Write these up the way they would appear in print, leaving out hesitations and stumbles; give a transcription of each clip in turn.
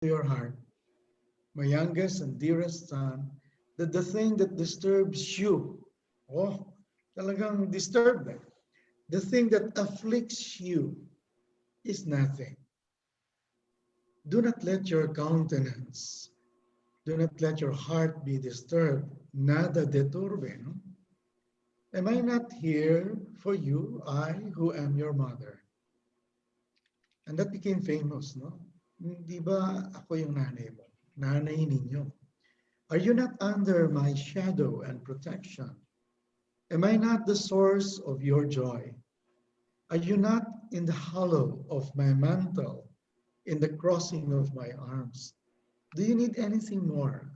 to your heart, my youngest and dearest son, that the thing that disturbs you, oh, talagang disturbed, the thing that afflicts you is nothing. Do not let your countenance, do not let your heart be disturbed. Nada de turbe, no? Am I not here for you, I who am your mother? And that became famous, no? Di ba ako yung nanay mo? Nanay ninyo. Are you not under my shadow and protection? Am I not the source of your joy? Are you not in the hollow of my mantle, in the crossing of my arms? Do you need anything more?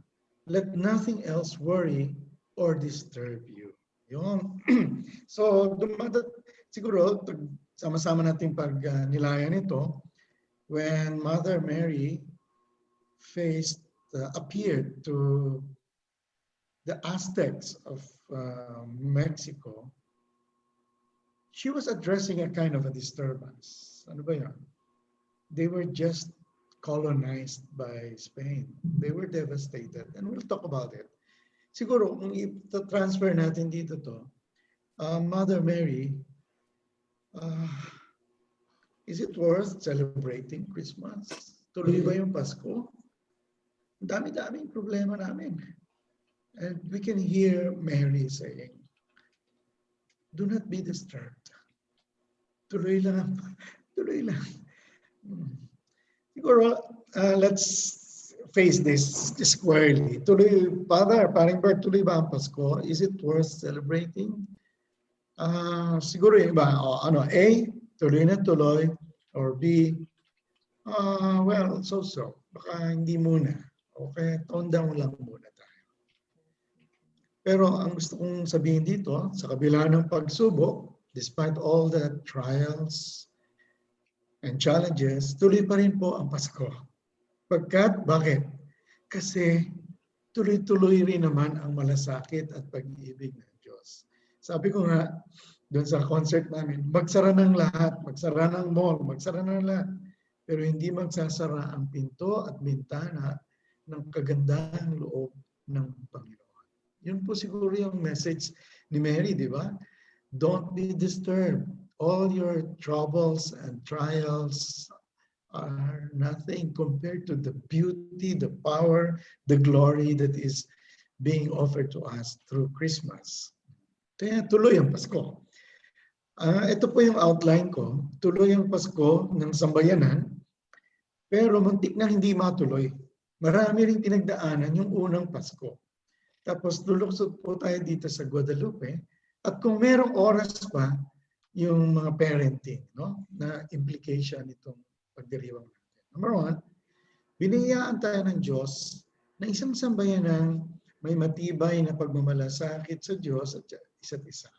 Let nothing else worry or disturb you. Yun. So, siguro, sama-sama natin pag nilayan ito, when Mother Mary appeared to the Aztecs of Mexico, she was addressing a kind of a disturbance. Ano ba yan? They were just colonized by Spain. They were devastated. And we'll talk about it. Siguro, kung i-transfer natin dito to, Mother Mary, uh, is it worth celebrating Christmas? Tuloy ba yung Pasko? Dami-daming problema namin. And we can hear Mary saying, do not be disturbed. Tuloy lang. Tuloy lang. Siguro, let's face this squarely. Tuloy, paring Bert, tuloy ba ang Pasko? Is it worth celebrating? Siguro yung iba, A, tuloy na tuloy, or B, well, so. Baka hindi muna. Okay, tone down lang muna tayo. Pero ang gusto kong sabihin dito, sa kabila ng pagsubok, despite all the trials and challenges, tuloy pa rin po ang Pasko. Bakit? Kasi tuloy-tuloy rin naman ang malasakit at pag-ibig ng Diyos. Sabi ko nga, doon sa concert namin, magsara ng lahat, magsara ng mall, magsara ng lahat. Pero hindi magsasara ang pinto at bintana ng kagandahang loob ng Panginoon. Yun po siguro yung message ni Mary, di ba? Don't be disturbed. All your troubles and trials are nothing compared to the beauty, the power, the glory that is being offered to us through Christmas. Kaya tuloy ang Pasko. Ito po yung outline ko. Tuloy ang Pasko ng sambayanan, pero muntik na hindi matuloy. Marami ring pinagdaanan yung unang Pasko. Tapos luluksod po tayo dito sa Guadalupe. At kung merong oras pa, yung mga parenting, no, na implication nitong pagdiriwang natin. Number one, biniyayaan tayo ng Diyos na isang sambayanang may matibay na pagmamalasakit sa Diyos at isa't isa.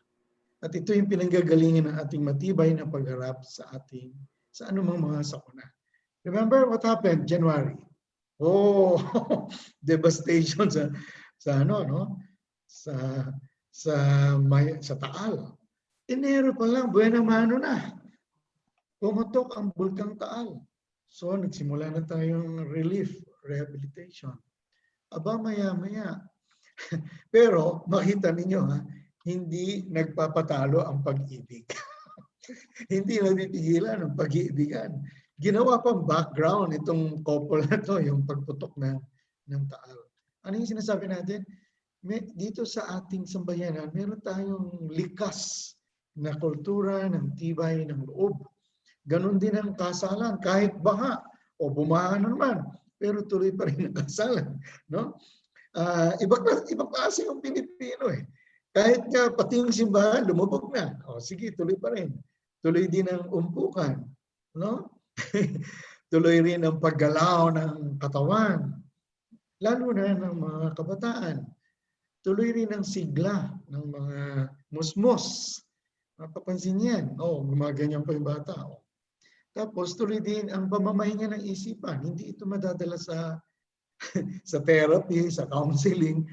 At ito yung pinanggagalingan ng ating matibay na pagharap sa anumang mga sakuna. Remember what happened January? Oh, devastation sa Taal. Enero pa lang, buena mano na. Pumutok ang bulkang Taal. So, nagsimula na tayong rehabilitation. Aba, maya-maya. Pero, makita ninyo, hindi nagpapatalo ang pag-ibig. Hindi napipigilan ang pag-iibigan. Ginawa pang background itong couple na to, yung pagputok ng Taal. Ano yung sinasabi natin? Dito sa ating sambayanan, meron tayong likas na kultura ng tibay ng loob. Ganon din ang kasalan, kahit baha o bumaha naman, pero tuloy pa rin ang kasalan. No? Ibang klase yung Pilipino eh. Kahit nga pati yung simbahan, lumubog na. O sige, tuloy pa rin. Tuloy din ang umpukan. No? Tuloy rin ang paggalaw ng katawan. Lalo na ng mga kabataan. Tuloy rin ang sigla ng mga musmos. Mapapansin yan. Gumaganyan pa yung bata. Tapos tuloy din ang pamamahinga ng isipan. Hindi ito madadala sa therapy, sa counseling.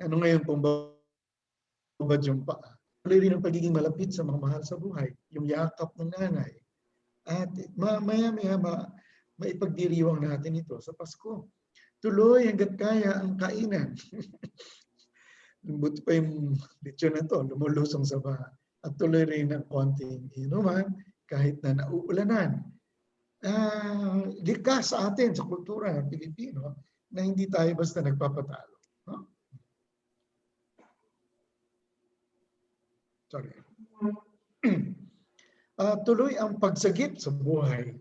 Ano ngayon pong babad yung paa. Tuloy rin ang pagiging malapit sa mga mahal sa buhay. Yung yakap ng nanay. At maya-maya maipagdiriwang natin ito sa Pasko. Tuloy hanggat kaya ang kainan. Buti pa yung lechon na to, lumulusong sa baha. At tuloy rin ang konting inuman kahit na nauulanan. Likas sa atin, sa kultura ng Pilipino, na hindi tayo basta nagpapatalo. No? Sorry. Tuloy ang pagsagip sa buhay.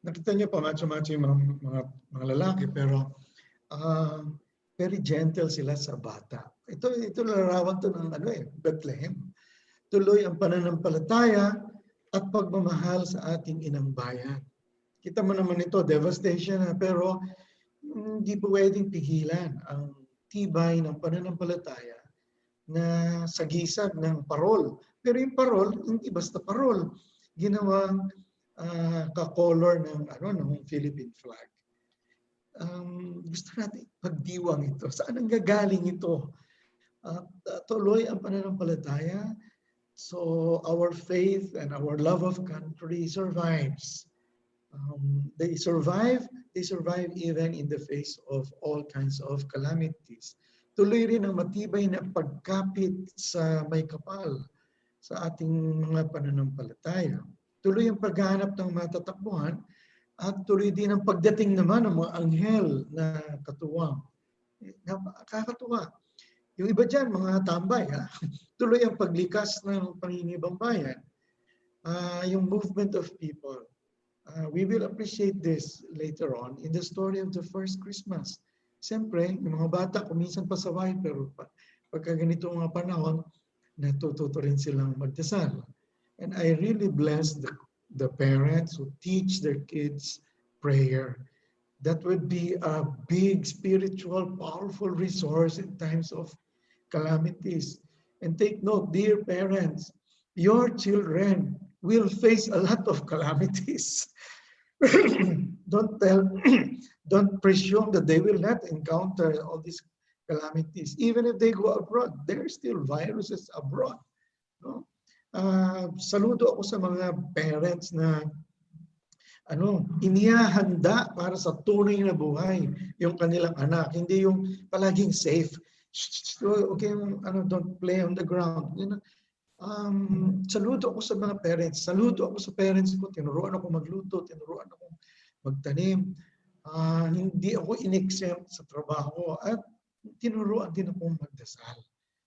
Nakita niyo pa macho-macho yung mga lalaki, pero very gentle sila sa bata. Ito larawan to ng Bethlehem. Tuloy ang pananampalataya at pagmamahal sa ating inang bayan. Kita mo naman ito, devastation, pero hindi po pwedeng pigilan ang tibay ng pananampalataya na sagisag ng parol. Pero yung parol, hindi basta parol. Ginawang ka-color ng Philippine flag. Gusto natin pagdiwang ito. Saan ang gagaling ito? Tuloy ang pananampalataya. So our faith and our love of country survives. They survive even in the face of all kinds of calamities. Tuloy rin ang matibay na pagkapit sa may kapal sa ating mga pananampalataya. Tuloy ang paghahanap ng matatakbuhan at tuloy din ang pagdating naman ng mga anghel na katuwang. Nakakatuwa. Yung iba dyan, mga tambay, tuloy ang paglikas ng panginibang bayan. Yung movement of people. We will appreciate this later on in the story of the first Christmas. Siyempre, yung mga bata kuminsan pasaway, pero pagka ganito mga panahon, natututo rin silang magdasal. And I really bless the parents who teach their kids prayer. That would be a big spiritual, powerful resource in times of calamities. And take note, dear parents, your children will face a lot of calamities. Don't presume that they will not encounter all these calamities. Even if they go abroad, there are still viruses abroad. No? Saludo ako sa mga parents na inihahanda para sa tunay na buhay yung kanilang anak. Hindi yung palaging safe. Okay, don't play on the ground. Saludo ako sa mga parents. Saludo ako sa parents ko. Tinuruan ako magluto. Tinuruan ako magtanim. Hindi ako in-exempt sa trabaho. At tinuruan din ako magdasal.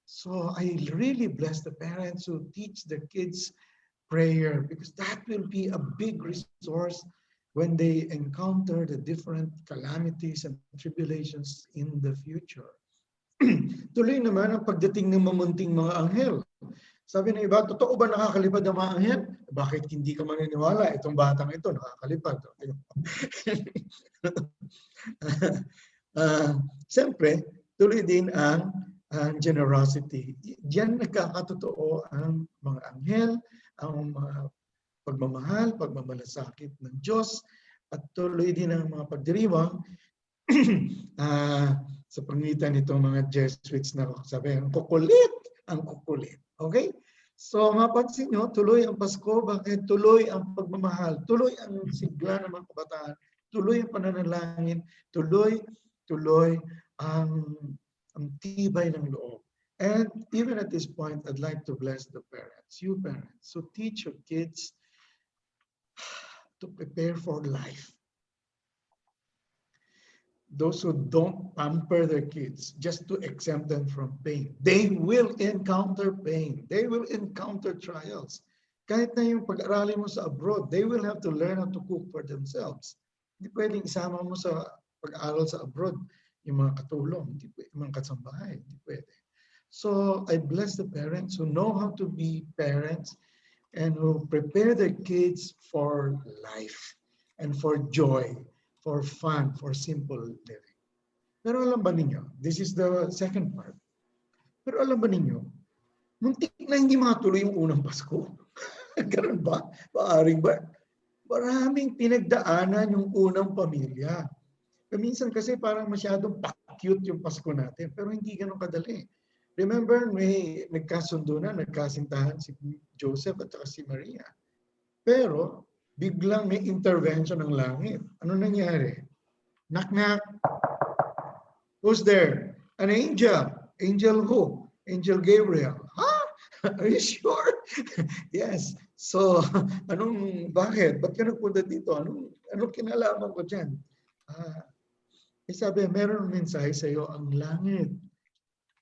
So I really bless the parents who teach their kids prayer, because that will be a big resource when they encounter the different calamities and tribulations in the future. Tuloy naman ang pagdating ng mamunting mga anghel. Sabi ng iba, totoo ba nakakalipad ang mga anghel? Bakit hindi ka maniniwala? Itong batang ito nakakalipad. Siyempre, tuloy din ang generosity. Diyan nagkakatotoo ang mga anghel, ang mga pagmamahal, pagmamalasakit ng Diyos, at tuloy din ang mga pagdiriwang sa pangitan nitong mga Jesuits na sabi, ang kukulit. Okay? So mapansin nyo, tuloy ang Pasko, bakit? Tuloy ang pagmamahal, tuloy ang sigla ng mga kabataan, tuloy ang pananalangin, tuloy ang tibay ng loob. And even at this point, I'd like to bless the parents, you parents. So teach your kids to prepare for life. Those who don't pamper their kids just to exempt them from pain. They will encounter pain. They will encounter trials. Kahit na yung pag-aralin mo sa abroad, they will have to learn how to cook for themselves. Hindi pwedeng isama mo sa pag-aaral sa abroad yung mga katulong, hindi pwede, yung mga kasambahay, hindi pwede. So I bless the parents who know how to be parents and who prepare their kids for life and for joy, for fun, for simple living. Pero alam ba ninyo, this is the second part. Pero alam ba ninyo, muntik na hindi makatuloy yung unang Pasko. Ganun ba? Maaring ba? Maraming pinagdaanan yung unang pamilya. Minsan kasi parang masyadong pa-cute yung Pasko natin, pero hindi ganun kadali. Remember, may nagkasundo na, nagkasintahan si Joseph at si Maria. Pero biglang may intervention ng langit. Ano nangyari? Knock, knock. Who's there? An angel. Angel who? Angel Gabriel. Huh? Are you sure? Yes. So, bakit? Ba't ka nagpunta dito? Anong kinalaman ko dyan? Sabi, meron mensahe sa iyo ang langit.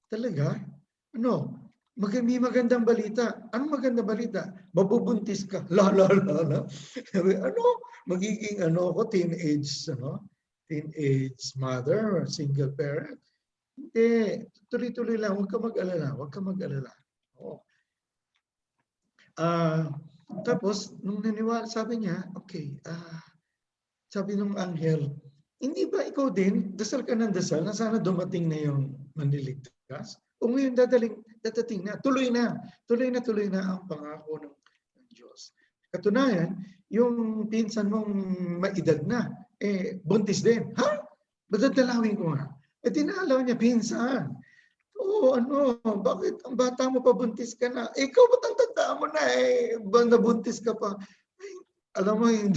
Talaga? Ano? May magandang balita. Anong magandang balita? Mabubuntis ka. La. Sabi, magiging ako, teenage mother or single parent. Hindi. Tuloy-tuloy lang. Huwag ka mag-alala. Oo. Tapos, nung naniwala, sabi niya, okay, sabi ng anghel, hindi ba ikaw din, dasal ka ng dasal na sana dumating na yung manliligtas? O ngayon dadating na, tuloy na ang pangako ng Diyos. Katunayan, yung pinsan mong maedad na, buntis din. Ha? Badadalawin ko nga. Dinalaw niya, pinsan. Bakit ang bata mo pa buntis ka na? Ikaw ba't ang tanda mo na nabuntis ka pa? Alam mo, yung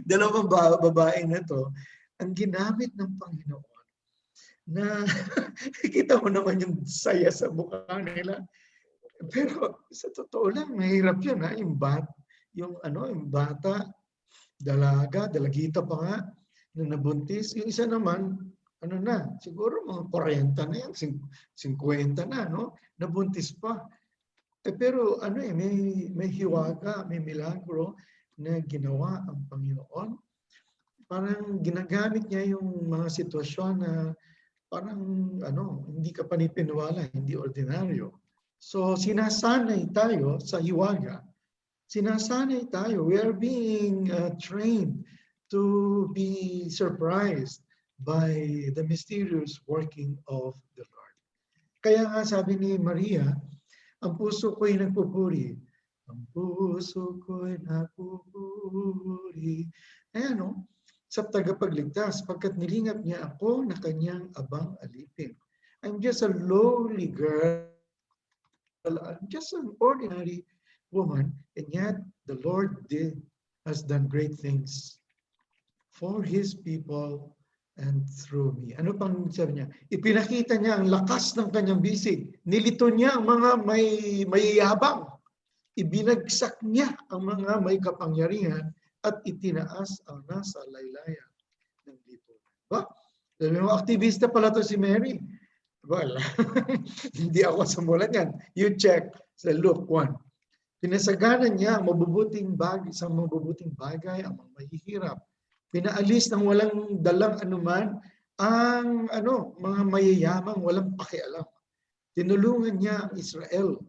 dalawang babae na to, ang ginamit ng Panginoon na kita mo naman yung saya sa mukha nila. Pero sa totoo lang, mahirap yun. Yung bata, dalagita pa nga, na nabuntis. Yung isa naman, siguro mga 40 na yan, 50 na, nabuntis pa. Pero may hiwaga, may milagro na ginawa ang Panginoon. Parang ginagamit niya yung mga sitwasyon na parang hindi ka panipiniwala, hindi ordinaryo. So sinasanay tayo sa hiwaga. Sinasanay tayo. We are being trained to be surprised by the mysterious working of the Lord. Kaya nga sabi ni Maria, ang puso ko'y nagpupuri. Ang puso ko'y nagpupuri. Sa tagapagligtas, pagkat nilingap niya ako na kanyang abang alipin. I'm just a lowly girl. I'm just an ordinary woman, and yet the Lord has done great things for His people and through me. Ano pang sabi niya? Ipinakita niya ang lakas ng kanyang bisig. Nilito niya ang mga mayayabang. Ibinagsak niya ang mga may kapangyarihan at itinaas ang nasa laylayan ng lipunan. Ba? Sabi mo, aktivista pala to si Mary. Well, hindi ako sumulat yan. You check sa Luke 1. Pinasaganan niya ang mabubuting bagay, ang mga mahihirap. Pinaalis ng walang dalang anuman ang mga mayayamang walang pakialam. Tinulungan niya ang Israel.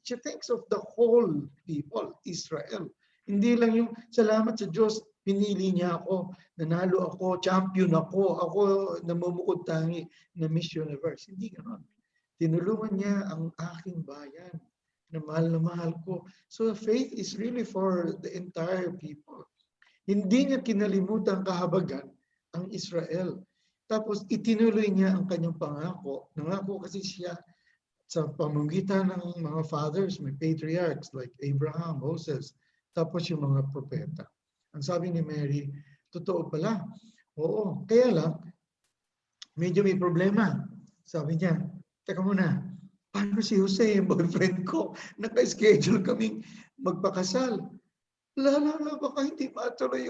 She thinks of the whole people, Israel. Hindi lang yung salamat sa Diyos, pinili niya ako, nanalo ako, champion ako namumukod tangi na Miss Universe. Hindi ganoon. Tinulungan niya ang aking bayan na mahal ko. So faith is really for the entire people. Hindi niya kinalimutan kahabagan ang Israel. Tapos itinuloy niya ang kanyang pangako. Nangako kasi siya sa pamamagitan ng mga fathers, may patriarchs like Abraham, Moses, tapos yung mga propeta. Ang sabi ni Mary, totoo pala. Oo, kaya lang, medyo may problema. Sabi niya, teka muna, paano si Jose, yung boyfriend ko? Naka-schedule kaming magpakasal. Baka hindi matuloy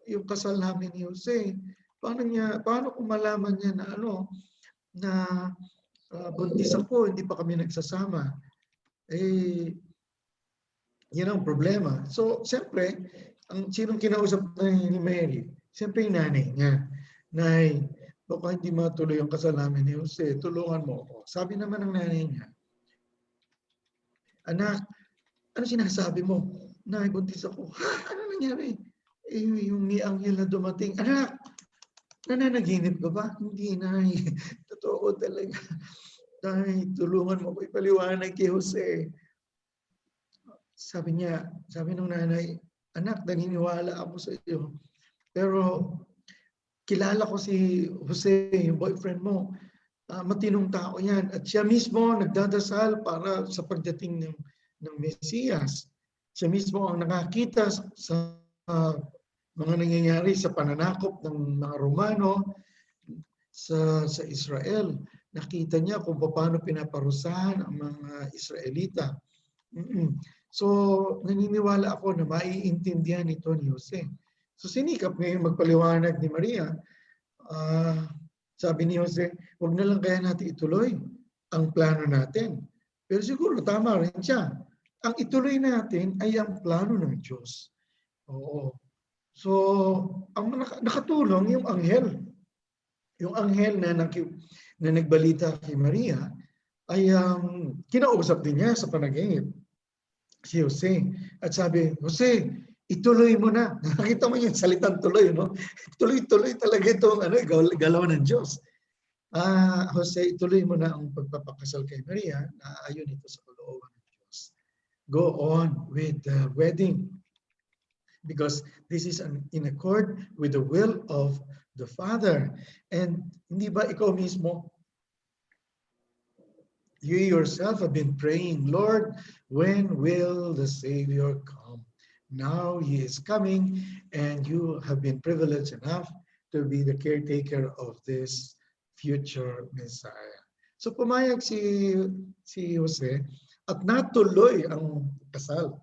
yung kasal namin ni Jose. Paano kung malaman niya na buntis ako, hindi pa kami nagsasama? Yan ang problema. So, siyempre, sinong kinausap ni Mary? Siyempre, yung nanay niya. Nay, baka hindi matuloy ang kasal namin ni Jose, tulungan mo ako. Sabi naman ng nanay niya, anak, ano sinasabi mo? Nay, buntis ako. Ha? Ano nangyari? Yung may anghel na dumating. Anak, nananaginip ka ba? Hindi, nay. Totoo talaga. Nay, tulungan mo ko ipaliwanag kay Jose. Sabi ng nanay, anak, naniniwala ako sa iyo. Pero kilala ko si Jose, yung boyfriend mo. Matinong tao yan. At siya mismo nagdadasal para sa pagdating ng Mesiyas. Siya mismo ang nakakita sa mga nangyayari sa pananakop ng mga Romano sa Israel. Nakita niya kung paano pinaparusahan ang mga Israelita. So, naniniwala ako na maiintindihan ito ni Jose. So, sinikap ngayon magpaliwanag ni Maria. Sabi ni Jose, huwag na lang kaya natin ituloy ang plano natin. Pero siguro tama rin siya. Ang ituloy natin ay ang plano ng Diyos. Oo. So, ang nakatulong yung anghel. Yung anghel na nagbalita kay Maria ay kinausap din niya sa panaginip si Jose. At sabi, Jose, ituloy mo na. Nakita mo yung salitang tuloy, no? Tuloy-tuloy talaga itong galaw ng Diyos. Jose, ituloy mo na ang pagpapakasal kay Maria na ayon ito sa kalooban ng Diyos. Go on with the wedding because this is in accord with the will of the Father. And hindi ba ikaw mismo, you yourself have been praying, Lord, when will the Savior come? Now He is coming and you have been privileged enough to be the caretaker of this future Messiah. So pumayag si Jose at natuloy ang kasal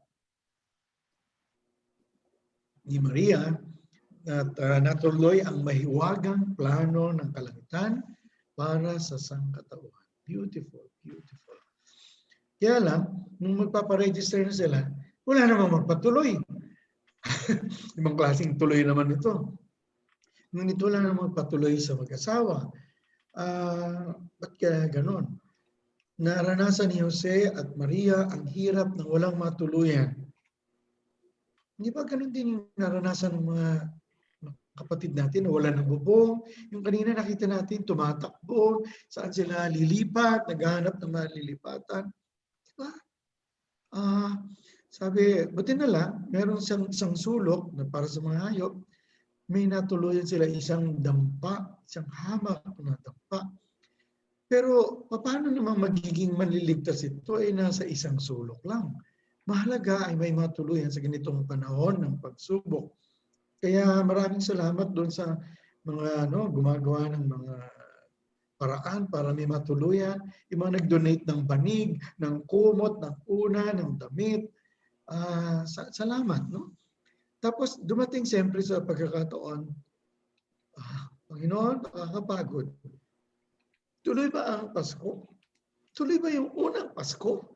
ni Maria at natuloy ang mahiwagang plano ng kalangitan para sa sangkatauhan. Beautiful, beautiful. Kaya lang, nung magpaparegister na sila, wala namang magpatuloy. Ibang klaseng tuloy naman ito. Ngunit wala namang magpatuloy sa mag-asawa. Ba't kaya ganon? Naranasan ni Jose at Maria ang hirap ng walang matuluyan. Hindi ba ganon din yung naranasan ng mga kapatid natin na wala ng bubong? Yung kanina nakita natin, tumatakbo, saan sila lilipat, naghahanap ng mga lilipatan. Diba? Sabi, buti na lang, meron isang sulok na para sa mga hayop, may natuluyan sila isang dampa, isang hamak na dampa. Pero paano naman magiging manliligtas ito ay nasa isang sulok lang. Mahalaga ay may matuluyan sa ganitong panahon ng pagsubok. Kaya maraming salamat doon sa mga gumagawa ng mga paraan para may matuluyan. Yung mga nag-donate ng banig, ng kumot, ng una, ng damit. Salamat, no? Tapos dumating siyempre sa pagkakataon, Panginoon, nakakapagod. Tuloy ba ang Pasko? Tuloy ba yung unang Pasko?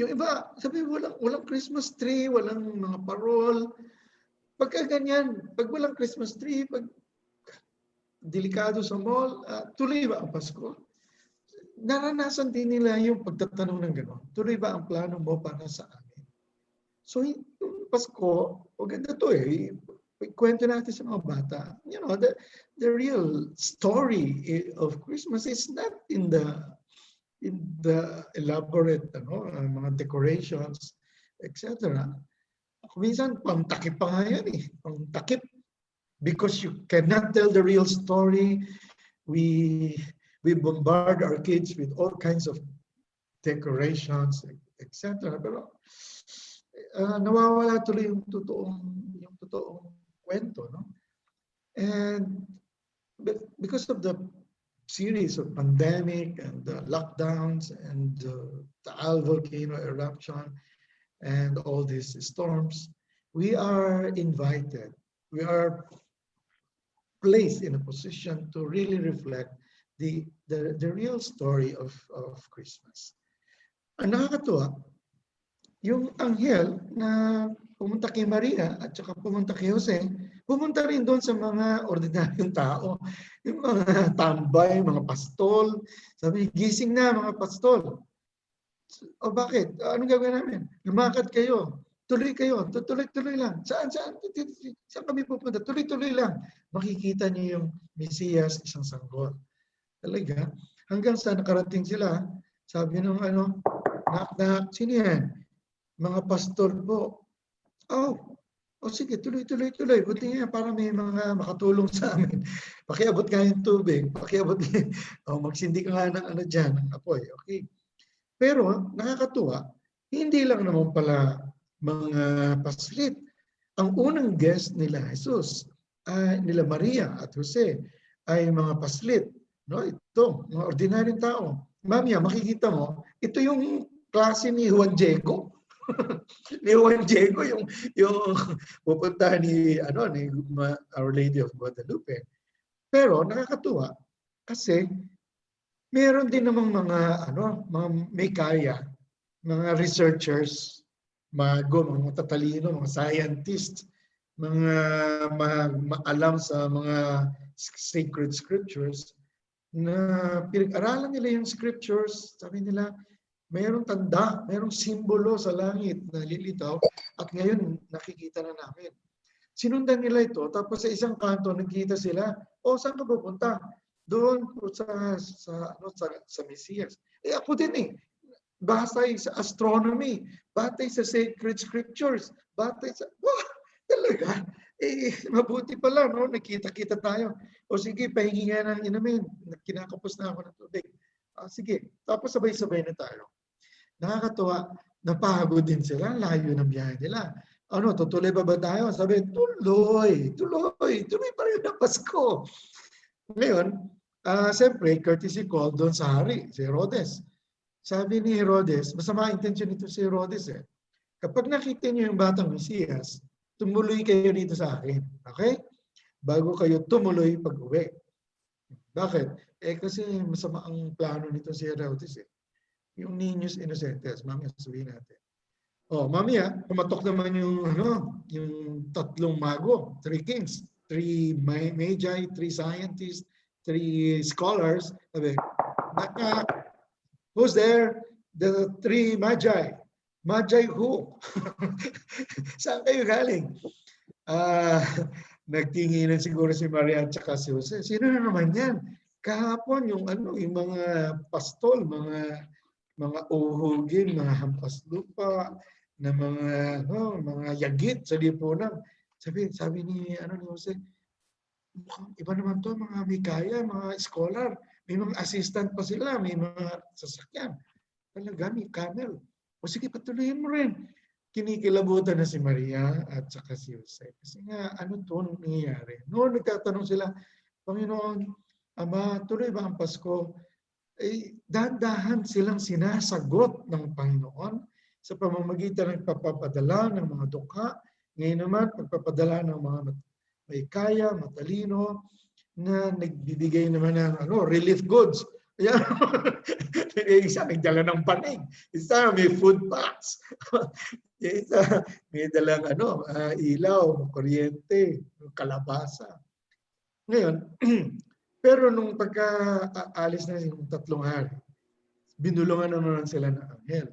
Yung iba, sabi walang Christmas tree, walang mga parol. Pagka ganyan, pag walang Christmas tree, pag delikado sa mall, tuloy ba ang Pasko? Naranasan din nila yung pagtatanong ng gano'n. Tuloy ba ang plano mo para sa amin? So, yung Pasko, maganda to eh. Kwento natin sa mga bata. You know, the real story of Christmas is not in the elaborate mga decorations, etc. Minsan, pangtakip pa nga yan eh. Pangtakip. Because you cannot tell the real story. We bombard our kids with all kinds of decorations, etc. Pero nawawala tuloy yung totoong kwento, no? And because of the series of pandemic and the lockdowns and the Taal volcano eruption and all these storms, we are invited, we are placed in a position to really reflect the real story of Christmas. Ang nakakatuwa, yung anghel na pumunta kay Maria at saka pumunta kay Jose, pumunta rin doon sa mga ordinaryong tao. Yung mga tambay, mga pastol. Sabi, gising na mga pastol. O bakit? Anong gagawin namin? Lumakad kayo. Tuloy kayo. Tuloy-tuloy lang. Saan kami pupunta? Tuloy-tuloy lang. Makikita niyo yung Mesiyas, isang sanggol. Talaga. Hanggang sa nakarating sila, sabi nung knock-knock, sino yan? Mga pastol po. Sige, tuloy. Buti nga para may mga makatulong sa amin. Pakiabot nga yung tubig. Pakiabot magsindi ka nga ng dyan, ng apoy. Okay. Pero nakakatuwa, Hindi lang naman pala mga paslit. Ang unang guest nila Jesus, nila Maria at Jose ay mga paslit. No? Ito, mga ordinaryong tao. Mamaya, makikita mo, ito yung klase ni Juan Diego. Ni Juan Diego, yung pupunta ni Our Lady of Guadalupe. Pero nakakatuwa kasi meron din namang mga may kaya, mga researchers, mga tatalino, mga scientists, mga maalam sa mga sacred scriptures na pinag-aralan nila yung scriptures, sabi nila, mayroong tanda, mayroong simbolo sa langit na lilitaw at ngayon nakikita na namin. Sinundan nila ito, tapos sa isang kanto nagkita sila, saan ka pupunta? Doon sa Mesiyas. Ako din eh. Batay sa astronomy, batay sa sacred scriptures, batay sa... Talaga? Mabuti pala, no? Nakita-kita tayo. O sige, pahingi nga ng inumin. Kinakapos na ako ng tubig. Sige, tapos sabay-sabay na tayo. Nakakatuwa, napagod din sila, layo ng biyahe nila. Tutuloy ba tayo? Sabi, tuloy pa rin ang Pasko. Ngayon, siyempre, courtesy call doon sa hari, si Herodes. Sabi ni Herodes, masama intensyon nito si Herodes eh. Kapag nakita niyo yung batang Mesiyas, tumuloy kayo dito sa akin. Okay? Bago kayo tumuloy pag-uwi. Bakit? Kasi masama ang plano nito si Herodes eh. Yung Niños Inocentes, mamaya sabihin natin. Mamaya, pumatok naman yung tatlong mago, 3 kings, 3 magi, 3 scientists, 3 scholars. Sabi, who's there? The 3 magi. Magi who? Saan kayo galing? Nagtinginan siguro si Maria at saka si Jose. Sino na naman yan? Kahapon yung mga pastol, mga uhugin, mga hampas lupa, na mga yagit sa lipunan. Sabi ni Jose, mukhang iba naman to, mga mikaya, mga scholar, may mga assistant pa sila, may mga sasakyan. Talaga, may camel. O sige, patuloyin mo rin. Kinikilabutan na si Maria at saka si Jose. Kasi nga, ano to nangyayari? Noon nagtatanong sila, Panginoon, Ama, tuloy ba ang Pasko? Dahan-dahan silang sinasagot ng Panginoon sa pamamagitan ng pagpapadala ng mga dukha. Ngayon naman, pagpapadala ng mga may kaya, matalino, na nagbibigay naman ng relief goods. Ayan. Isa nagdala ng panig. Isa may food packs. Isa may dalang ilaw, kuryente, kalabasa. Ngayon, pero nung pagka-alis na yung 3 hari, binulungan naman sila ng anghel.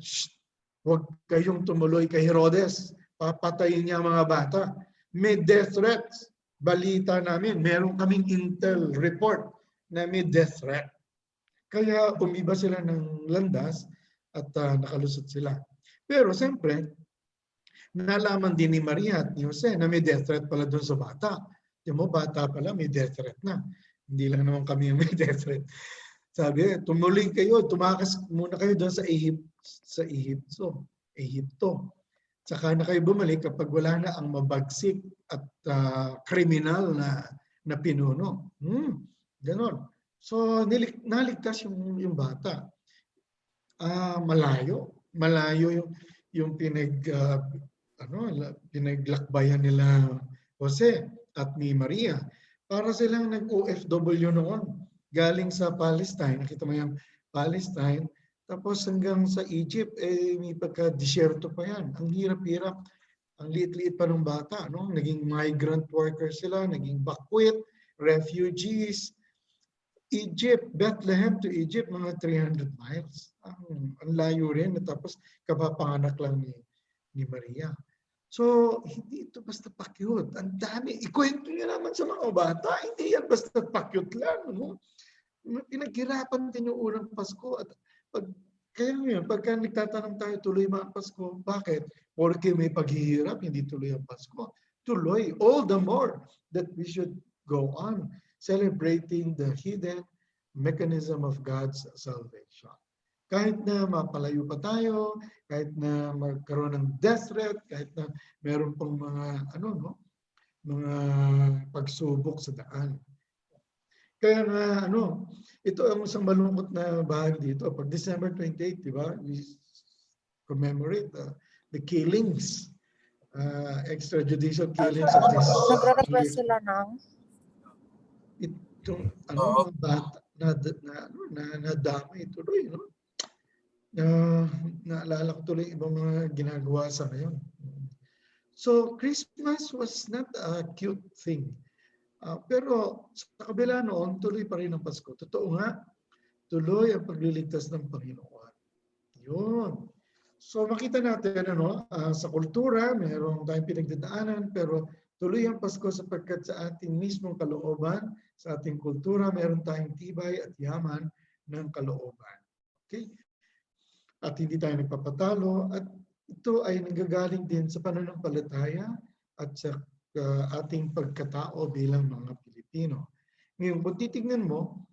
Huwag kayong tumuloy kay Herodes. Papatayin niya mga bata. May death threats. Balita namin, meron kaming intel report na may death threat. Kaya umiba sila ng landas at nakalusot sila. Pero siyempre, nalaman din ni Maria at ni Jose na may death threat pala doon sa bata. Yung mo, bata pala, may death threat na. Hindi lang naman kami yung may death threat. Sabi, tumuloy kayo, tumakas muna kayo doon sa Ehipto. Saka na kayo bumalik kapag wala na ang mabagsik at kriminal na pinuno. Ganon. So, naligtas yung bata. Malayo yung pinaglakbayan nila Jose at ni Maria. Para silang nag-OFW noon. Galing sa Palestine. Nakita mo yung Palestine. Tapos hanggang sa Egypt, may pagka-disyerto pa yan. Ang hirap-hirap. Ang liit-liit pa ng bata. No? Naging migrant workers sila, naging bakwit, refugees. Egypt, Bethlehem to Egypt, mga 300 miles. Ang layo rin. Tapos kapapanganak lang ni Maria. So, hindi ito basta pakyut. Ang dami. Ikwento niya naman sa mga bata. Hindi yan basta pakyut lang. No? Pinaghirapan din yung unang Pasko. At kaya ngayon, pagka nagtatanong tayo, tuloy ba ang Pasko? Bakit? Porque may paghihirap, hindi tuloy ang Pasko. Tuloy. All the more that we should go on celebrating the hidden mechanism of God's salvation. Kahit na mapalayo pa tayo, kahit na magkaroon ng death threat, kahit na meron pang mga mga pagsubok sa daan. Kaya nga ito ang isang malungkot na bahagi dito. Pag December 28, di ba? We commemorate the killings, extrajudicial killings of this. Nagre-request sila ng itong mga bata na nadamay tuloy, no? Naalala ko tuloy ibang mga ginagawa sa ngayon. So Christmas was not a cute thing. Pero sa kabila noon, tuloy pa rin ang Pasko. Totoo nga, tuloy ang pagliligtas ng Panginoon. Yun. So makita natin sa kultura, mayroong tayong pinagdadaanan, pero tuloy ang Pasko sapagkat sa ating mismong kalooban, sa ating kultura, mayroon tayong tibay at yaman ng kalooban. Okay? At hindi tayo nagpapatalo, at ito ay nanggagaling din sa pananampalataya at sa ating pagkatao bilang mga Pilipino. Ngayon, kung titignan mo,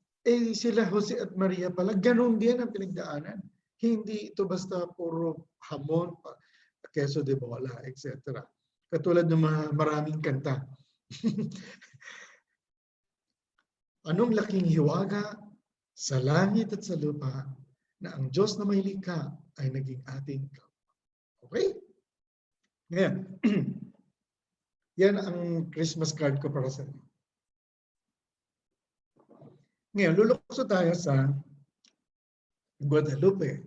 sila Jose at Maria pala, ganun din ang pinagdaanan. Hindi ito basta puro hamon, queso de bola, etc. Katulad ng mga maraming kanta. Anong laking hiwaga sa langit at sa lupa na ang Diyos na may likha ay naging ating kapwa. Okay? Ngayon, yan ang Christmas card ko para sa inyo. Ngayon, lulukso tayo sa Guadalupe.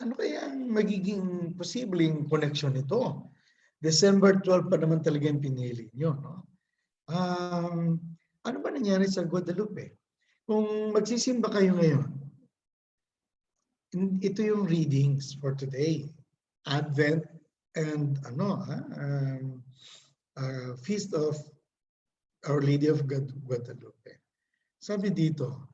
Ano kaya ang magiging posibleng connection nito? December 12 pa naman talaga yung pinili nyo. No? Ano ba nangyari sa Guadalupe? Kung magsisimba kayo ngayon, ito yung readings for today. Advent and Feast of Our Lady of Guadalupe. Sabi dito,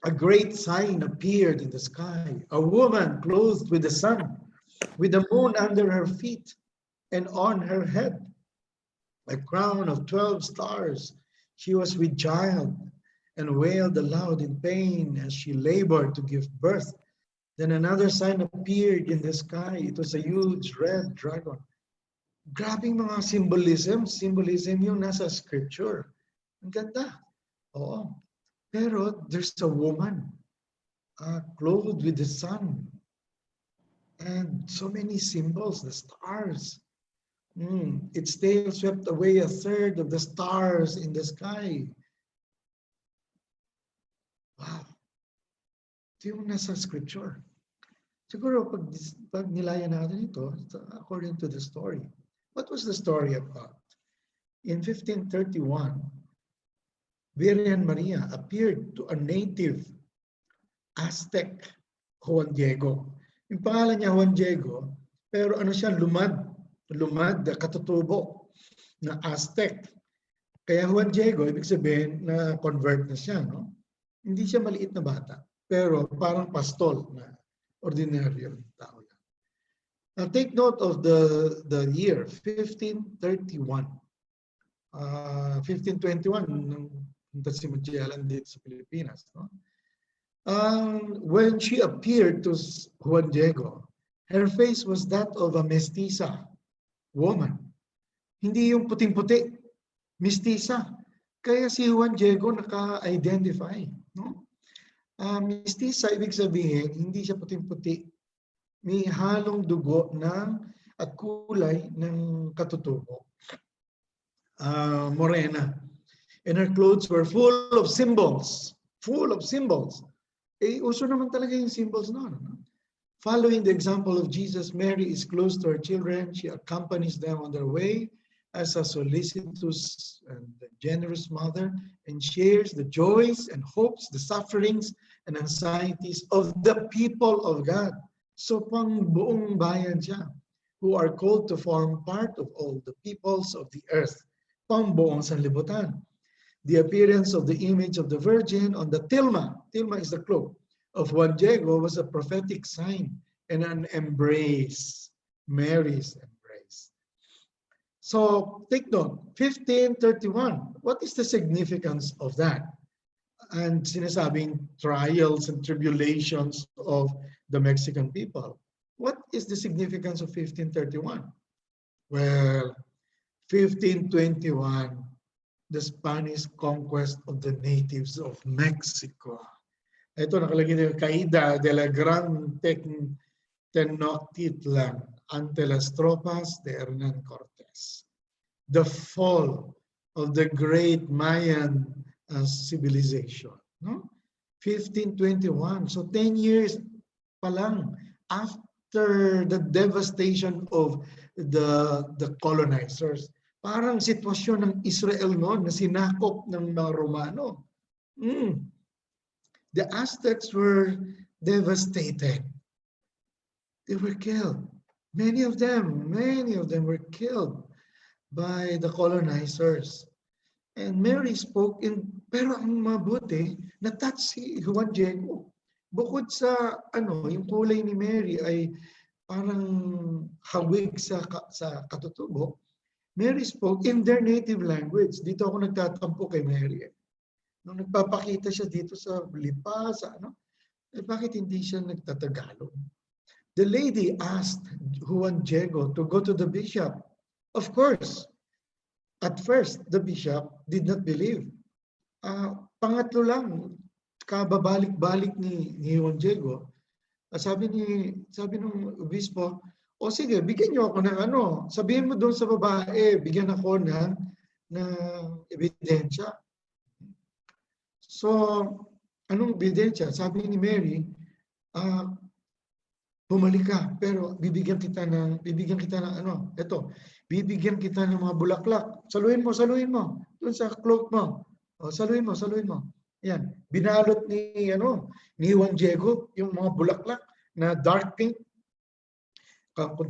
a great sign appeared in the sky, a woman clothed with the sun, with the moon under her feet, and on her head a crown of 12 stars. She was with child and wailed aloud in pain as she labored to give birth. Then another sign appeared in the sky. It was a huge red dragon. Grabing mga symbolism yung nasa scripture. Ang ganda. Oo. Pero there's a woman clothed with the sun. And so many symbols, the stars. Its tail swept away a third of the stars in the sky. Wow. Ito yung nasa scripture. Siguro pag nilayan natin ito, according to the story. What was the story about? In 1531, Virgen Maria appeared to a native Aztec, Juan Diego. Yung pangalan niya Juan Diego, pero siya, lumad, katutubo na Aztec. Kaya Juan Diego, ibig sabihin na convert na siya, no? Hindi siya maliit na bata, pero parang pastol na ordinaryo tao lang. Now take note of the year 1531. 1521 nung punta si Magellan dito sa Pilipinas, no? When she appeared to Juan Diego, her face was that of a mestiza woman. Hindi yung puting-puti, mestiza. Kaya si Juan Diego naka-identify, no? Mestiza, ibig sabihin, hindi siya puting-puti. May halong dugo at kulay ng katutubo. Morena. And her clothes were full of symbols. Full of symbols. Uso naman talaga yung symbols noon. No? Following the example of Jesus, Mary is close to her children. She accompanies them on their way as a solicitous and generous mother and shares the joys and hopes, the sufferings and anxieties of the people of God. So pang buong bayan siya, who are called to form part of all the peoples of the earth. Pang buong sanlibutan. The appearance of the image of the Virgin on the tilma is the cloak, of Juan Diego was a prophetic sign and an embrace, Mary's embrace. So take note, 1531, what is the significance of that? and sinasabing trials and tribulations of the Mexican people. What is the significance of 1531? Well, 1521, the Spanish conquest of the natives of Mexico. Ito nakalagay na Caída de la Gran Tenochtitlan ante las tropas de Hernán Cortés. The fall of the great Mayan civilization. No? 1521. So 10 years pa lang after the devastation of the colonizers. Parang sitwasyon ng Israel noon na sinakop ng mga Romano. The Aztecs were devastated. They were killed. Many of them were killed by the colonizers. And Mary spoke in, pero ang mabuti, na-touch si Juan Diego. Bukod sa, yung kulay ni Mary ay parang hawig sa katutubo, Mary spoke in their native language. Dito ako nagtatampo kay Mary. Nung nagpapakita siya dito sa lipa, bakit hindi siya nagtatagalog? The lady asked Juan Diego to go to the bishop. Of course, at first, the bishop did not believe. Pangatlo lang, kababalik-balik ni Juan Diego, sabi ng obispo, o sige, bigyan niyo ako ng sabihin mo doon sa babae, bigyan ako ng ebidensya. So, anong ebidensya? Sabi ni Mary, bumalik ka, pero bibigyan kita ng bibigyan kita ng mga bulaklak. Saluhin mo doon sa cloak mo. Saluhin mo. Yan, binalot ni Juan Diego yung mga bulaklak na dark pink. Kung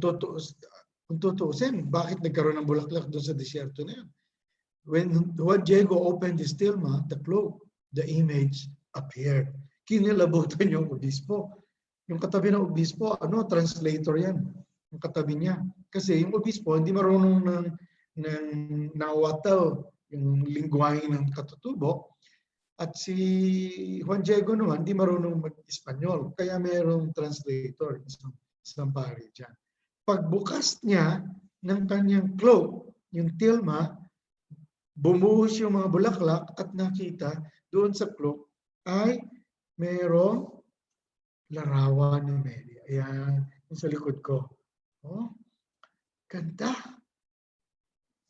tutuusin, bakit nagkaroon ng bulaklak doon sa disyerto na yan? When Juan Diego opened his tilma, the cloak, the image appeared. Kinilabutan yung obispo. Yung katabi ng obispo, translator yan. Yung katabi niya. Kasi yung obispo, hindi marunong ng Nahuatl, yung lingwahe ng katutubo. At si Juan Diego naman, hindi marunong mag-Espanyol. Kaya mayroong translator, isang pari dyan. Pagbukas niya ng kanyang cloak, yung tilma, bumuhos yung mga bulaklak at nakita doon sa cloak ay mayroong larawan ni Mary. Ayan, yung sa likod ko. Ganda.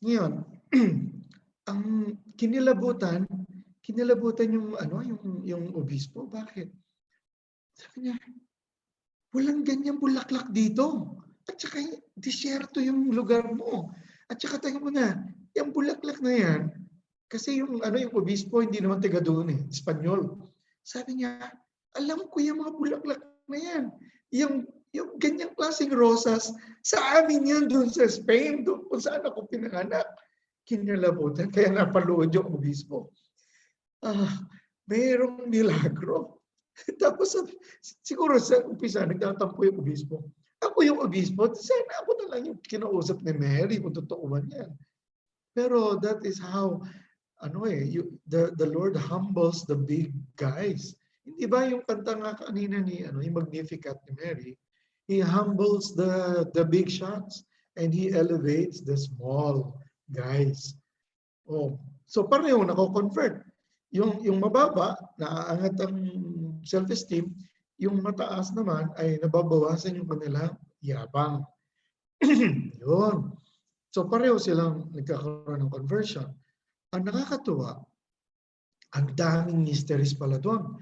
Ngayon, ang kinilabutan yung obispo. Bakit? Sabi niya, walang ganyang bulaklak dito. At saka disyerto yung lugar mo. At saka tingnan mo na, yung bulaklak na yan, kasi yung obispo hindi naman taga doon Espanyol. Sabi niya, alam ko yung mga bulaklak na yan. Yung ganyang klaseng rosas, sa amin yan doon sa Spain, doon kung saan ako pinanganak. Kinilabutan, kaya napaluod yung obispo. Mayroong milagro. Tapos siguro sa umpisa, nagtatampo yung obispo. Ako yung obispo, sana ako na lang yung kinausap ni Mary kung totoo man yan. Pero that is how, the Lord humbles the big guys. Hindi ba yung kanta nga kanina ni yung Magnificat ni Mary, He humbles the big shots and He elevates the small guys. So pareho nako-convert. Yung mababa, naaangat ang self-esteem, yung mataas naman ay nababawasan yung kanilang yabang. Yun. So pareho silang nagkakaroon ng conversion. Ang nakakatuwa, ang daming mysteries pala doon.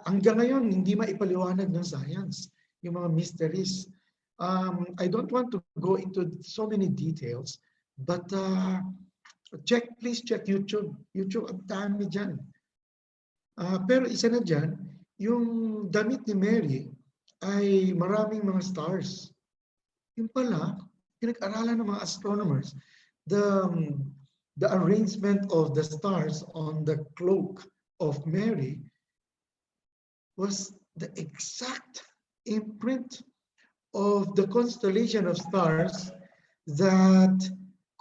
Hanggang ngayon, hindi maipaliwanag ng science yung mga mysteries. I don't want to go into so many details, but please check YouTube. YouTube, ang dami dyan. Pero isa na dyan, yung damit ni Mary ay maraming mga stars. Yung pala, pinag-aralan ng mga astronomers, the arrangement of the stars on the cloak of Mary was the exact imprint of the constellation of stars that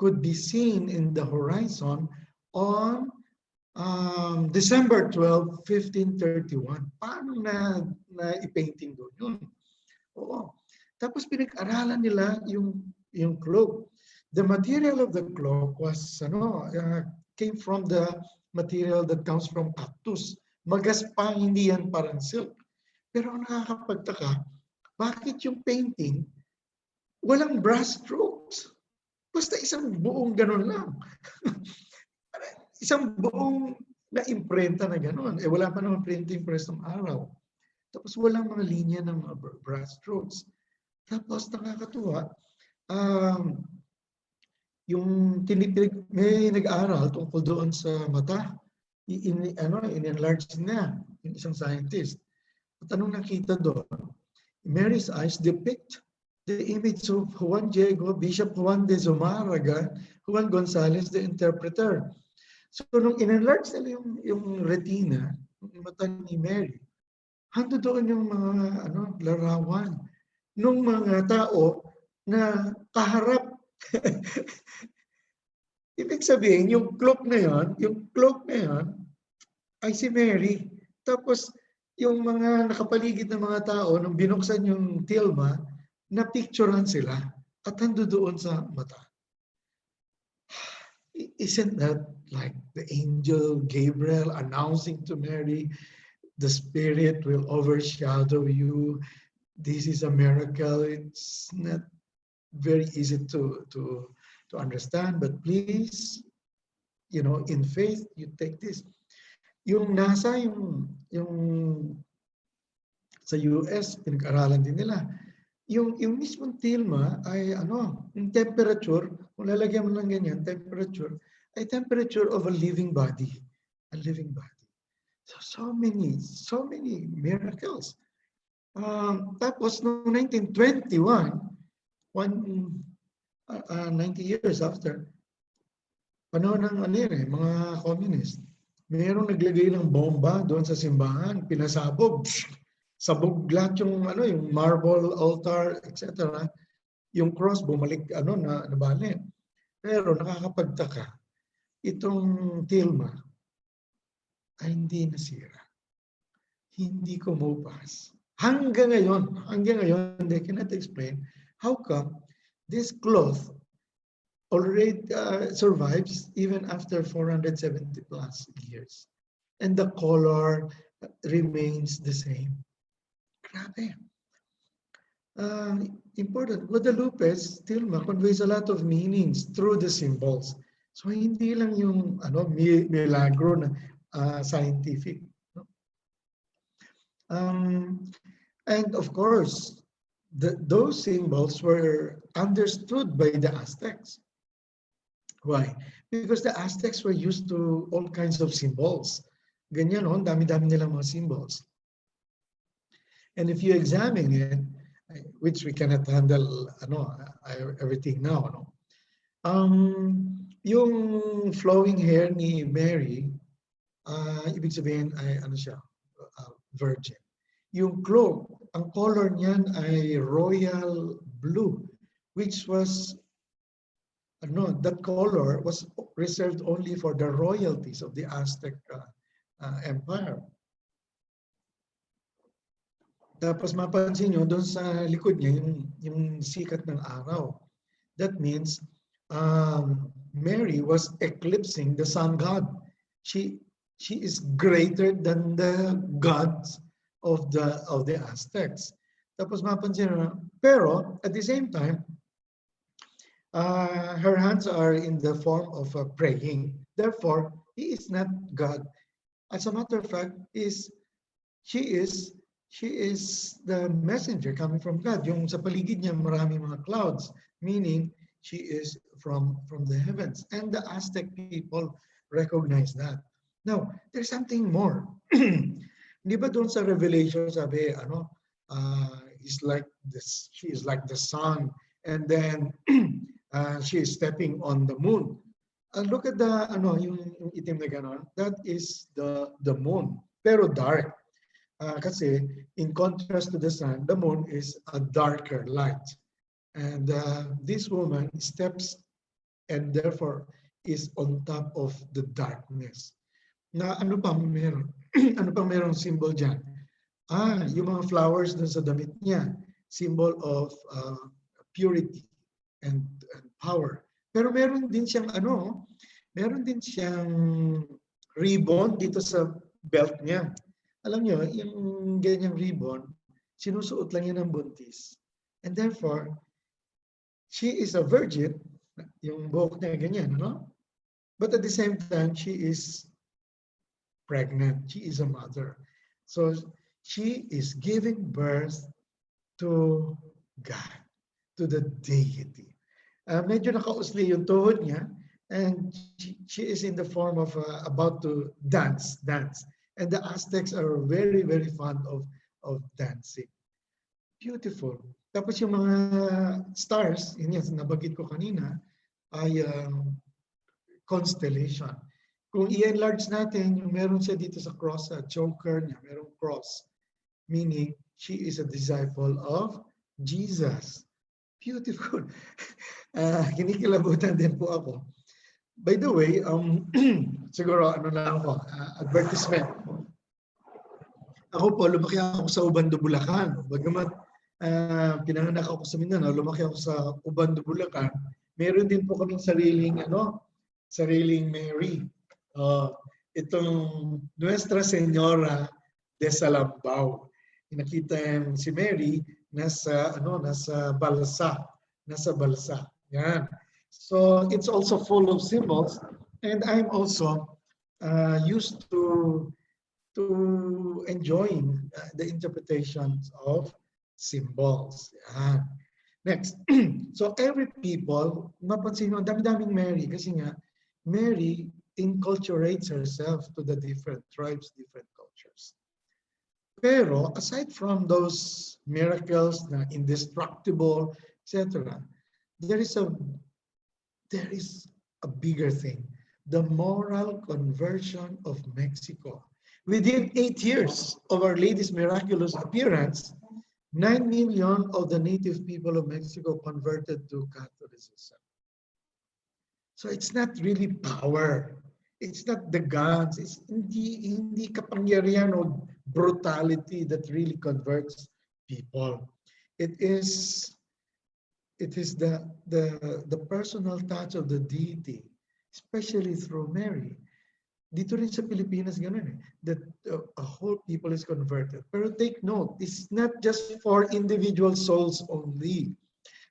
could be seen in the horizon on December 12, 1531. Paano na i-painting doon yun? Oo. Tapos pinag-aralan nila yung cloak. The material of the cloak was came from the material that comes from cactus. Magaspang, hindi yan parang silk. Pero ang nakakapagtaka, bakit yung painting walang brush strokes? Basta isang buong ganun lang. Isang buong na-imprenta na ganun. Wala pa naman printing press ng araw. Tapos walang mga linya ng mga brush strokes. Tapos nakakatuwa, yung may nag-aral tungkol doon sa mata, in-enlarge niya yung isang scientist. At anong nakita doon? Mary's eyes depict the image of Juan Diego, Bishop Juan de Zumárraga, Juan Gonzalez, the interpreter. So nung in-enlarge nila yung retina, yung mata ni Mary, hando doon yung mga larawan ng mga tao na kaharap. Ibig sabihin, yung cloak na yan ay si Mary. Tapos yung mga nakapaligid na mga tao, nung binuksan yung tilma, na-picturean sila at hando doon sa mata. Isn't that like the angel Gabriel announcing to Mary, the Spirit will overshadow you? This is a miracle. It's not very easy to understand, but please, in faith, you take this. Yung NASA, yung sa US, pinag-aralan din nila. Yung mismong tilma ay yung temperature, kung lalagyan mo lang ganyan, temperature, ay temperature of a living body. A living body. So many miracles. Tapos noong 1921, 90 years after, panahon ng mga communist, mayroong naglagay ng bomba doon sa simbahan, pinasabog, sabog lahat yung marble altar, etc. Yung cross bumalik nabali. Pero nakakapagtaka, itong tilma ay hindi nasira. Hindi kumupas. Hanggang ngayon, they cannot explain how come this cloth already survives even after 470 plus years. And the color remains the same. Grabe. Important. Guadalupe's tilma conveys a lot of meanings through the symbols. So hindi lang yung milagro na scientific. No? And of course, those symbols were understood by the Aztecs. Why? Because the Aztecs were used to all kinds of symbols. Ganyan, dami-dami nilang mga symbols. And if you examine it, which we cannot handle everything now, yung flowing hair ni Mary, ibig sabihin ay virgin. Yung cloak, ang color niyan ay royal blue, which was that color was reserved only for the royalties of the Aztec Empire. Tapos mapansin nyo, doon sa likod niya, yung sikat ng araw. That means Mary was eclipsing the sun god. She is greater than the gods of the Aztecs. Tapos mapansin nyo, pero at the same time, her hands are in the form of praying. Therefore, he is not God. As a matter of fact, she is the messenger coming from God. Yung sa paligid niya maraming mga clouds, meaning she is from the heavens. And the Aztec people recognize that. Now, there's something more. Di ba doon sa Revelation sabi, she is like the sun, and then she is stepping on the moon. Look at yung itim na ganon. That is the moon, pero dark. Kasi in contrast to the sun, the moon is a darker light. And this woman steps and therefore is on top of the darkness. Na ano pa meron? Ano pa merong symbol dyan? Yung mga flowers dun sa damit niya, symbol of purity and power. Pero meron din siyang meron din siyang ribbon dito sa belt niya. Alam niyo, yung ganyang ribbon, sinusuot lang yan ng buntis. And therefore, she is a virgin, yung buhok niya ganyan, no? But at the same time, she is pregnant. She is a mother. So she is giving birth to God, to the deity. Medyo nakausli yung tuhod niya, and she is in the form of about to dance. And the Aztecs are very, very fond of dancing. Beautiful. Tapos yung mga stars, yun yan, nabanggit ko kanina, ay constellation. Kung i-enlarge natin, yung meron siya dito sa cross, sa choker niya, merong cross. Meaning, she is a disciple of Jesus. Beautiful. Kinikilabutan din po ako. By the way, siguro ano lang ako, advertisement. Ako po, lumaki ako sa Ubando, Bulacan. Bagamat pinanganak ako sa Mindanao, lumaki ako sa Ubando, Bulacan. Meron din po kaming sariling Mary. Itong Nuestra Señora de Salambao. Nakita yan si Mary nasa balsa. Yan. So it's also full of symbols, and I'm also used to enjoying the interpretations of symbols. Yan. Next. So every people, mapansin mo, dami-daming Mary kasi nga Mary inculturates herself to the different tribes, different cultures. Pero aside from those miracles na indestructible, etc., there is a bigger thing, the moral conversion of Mexico. Within 8 years of Our Lady's miraculous appearance, 9 million of the native people of Mexico converted to Catholicism. So it's not really power. It's not the guns. It's hindi kapangyarihan o brutality that really converts people. It is the personal touch of the deity, especially through Mary. Dito rin sa Pilipinas ganun that a whole people is converted. Pero take note, this is not just for individual souls only.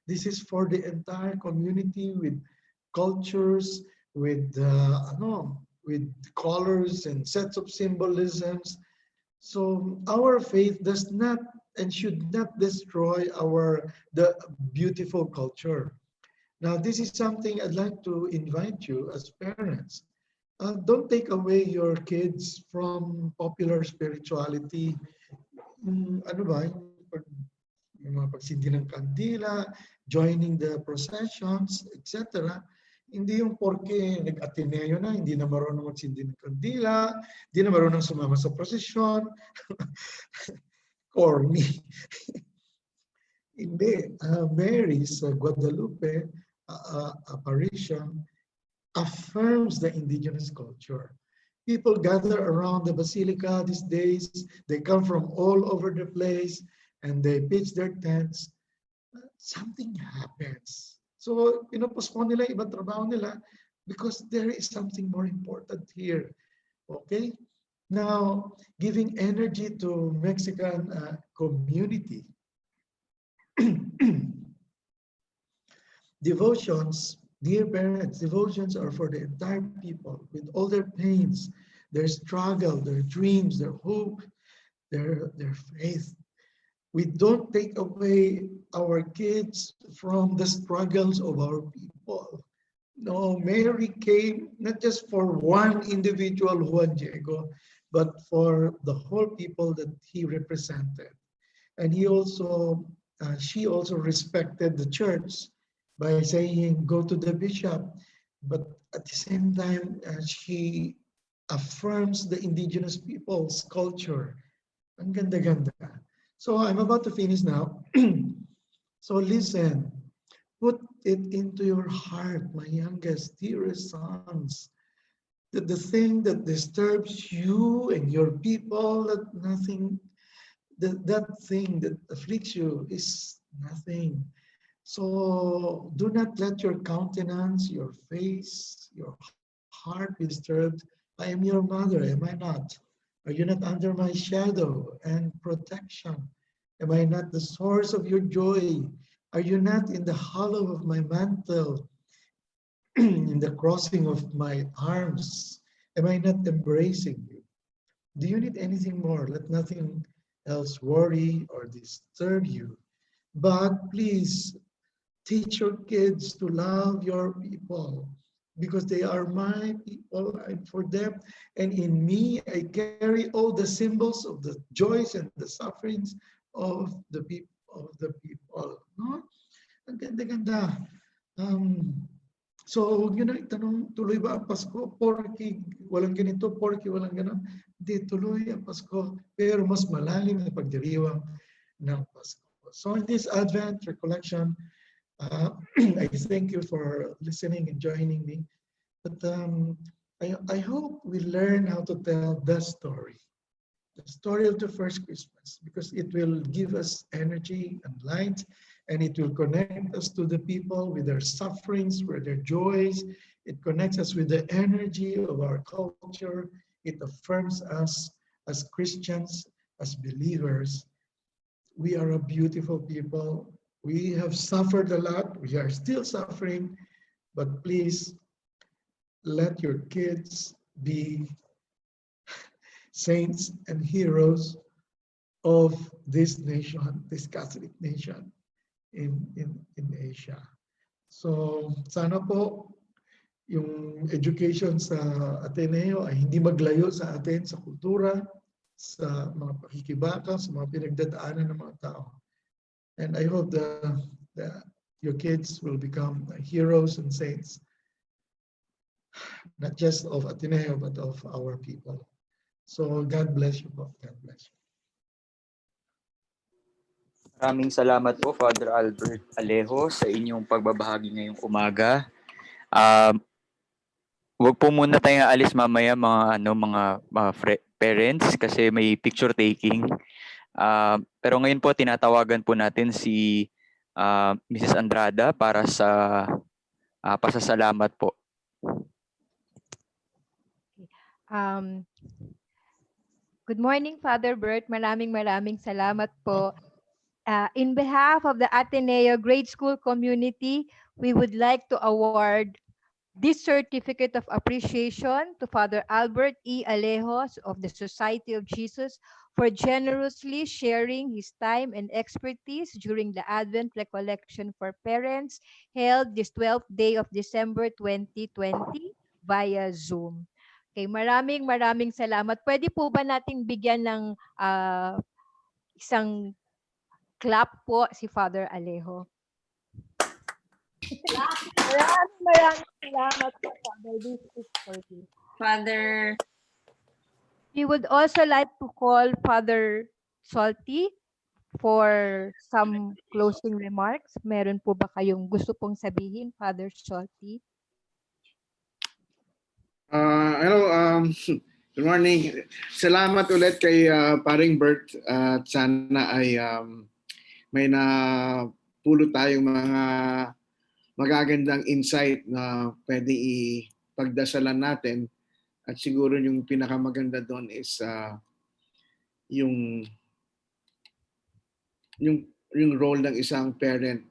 This is for the entire community with cultures, with colors and sets of symbolisms. So our faith does not and should not destroy the beautiful culture. Now, this is something I'd like to invite you as parents. Don't take away your kids from popular spirituality. Ano ba? Yung mga pagsindi ng kandila, joining the processions, etc. Hindi yung porke nag-Ateneo na, hindi na marunong magsindi ng kandila, hindi na marunong sumama sa prosesyon. Corny. Hindi. Mary's Guadalupe apparition affirms the indigenous culture. People gather around the basilica these days. They come from all over the place and they pitch their tents. Something happens. So, postpone nila ibang trabaho nila because there is something more important here. Okay? Now, giving energy to Mexican community. Devotions, dear parents, devotions are for the entire people with all their pains, their struggle, their dreams, their hope, their faith. We don't take away our kids from the struggles of our people. No, Mary came not just for one individual, Juan Diego, but for the whole people that he represented. And she also respected the church by saying, go to the bishop. But at the same time, she affirms the indigenous people's culture. Ang ganda-ganda. So I'm about to finish now. So listen, put it into your heart, my youngest, dearest sons. that the thing that disturbs you and your people, that thing that afflicts you is nothing. So do not let your countenance, your face, your heart be disturbed. I am your mother, am I not? Are you not under my shadow and protection? Am I not the source of your joy? Are you not in the hollow of my mantle, in the crossing of my arms? Am I not embracing you? Do you need anything more? Let nothing else worry or disturb you. But please teach your kids to love your people because they are my people and for them. And in me, I carry all the symbols of the joys and the sufferings of the people. No? Ang ganda-ganda. Um, so, huwag nyo na itanong, tuloy ba ang Pasko? Porky walang ganito, porky walang ganon. Hindi, tuloy ang Pasko. Pero mas malalim na pagdiriwang ng Pasko. So, in this Advent recollection, I thank you for listening and joining me. But I hope we learn how to tell the story of the first Christmas, because it will give us energy and light, and it will connect us to the people with their sufferings, with their joys. It connects us with the energy of our culture. It affirms us as Christians, as believers. We are a beautiful people. We have suffered a lot. We are still suffering, but please let your kids be saints and heroes of this nation, this Catholic nation in Asia. So sana po yung education sa Ateneo ay hindi maglayo sa atin sa kultura, sa mga pakikibaka, sa mga pinagdadaanan ng mga tao. And I hope that your kids will become heroes and saints, not just of Ateneo, but of our people. So God bless you po. God bless you. Maraming salamat po, Father Albert Alejo, sa inyong pagbabahagi ngayong umaga. Huwag po muna tayong aalis mamaya mga parents kasi may picture taking. Pero ngayon po tinatawagan po natin si Mrs. Andrada para sa pasasalamat po. Good morning, Father Bert. Maraming salamat po. In behalf of the Ateneo Grade School community, we would like to award this certificate of appreciation to Father Albert E. Alejos of the Society of Jesus for generously sharing his time and expertise during the Advent Recollection for Parents held this 12th day of December 2020 via Zoom. Okay, maraming salamat. Pwede po ba nating bigyan ng isang clap po si Father Alejo? Maraming salamat po, Father. This is for you. Father. We would also like to call Father Salty for some closing remarks. Meron po ba kayong gusto pong sabihin, Father Salty? Hello, good morning. Salamat ulit kay Paring Bert at sana ay may napulot tayong mga magagandang insight na pwede ipagdasalan natin. At siguro yung pinakamaganda doon is yung role ng isang parent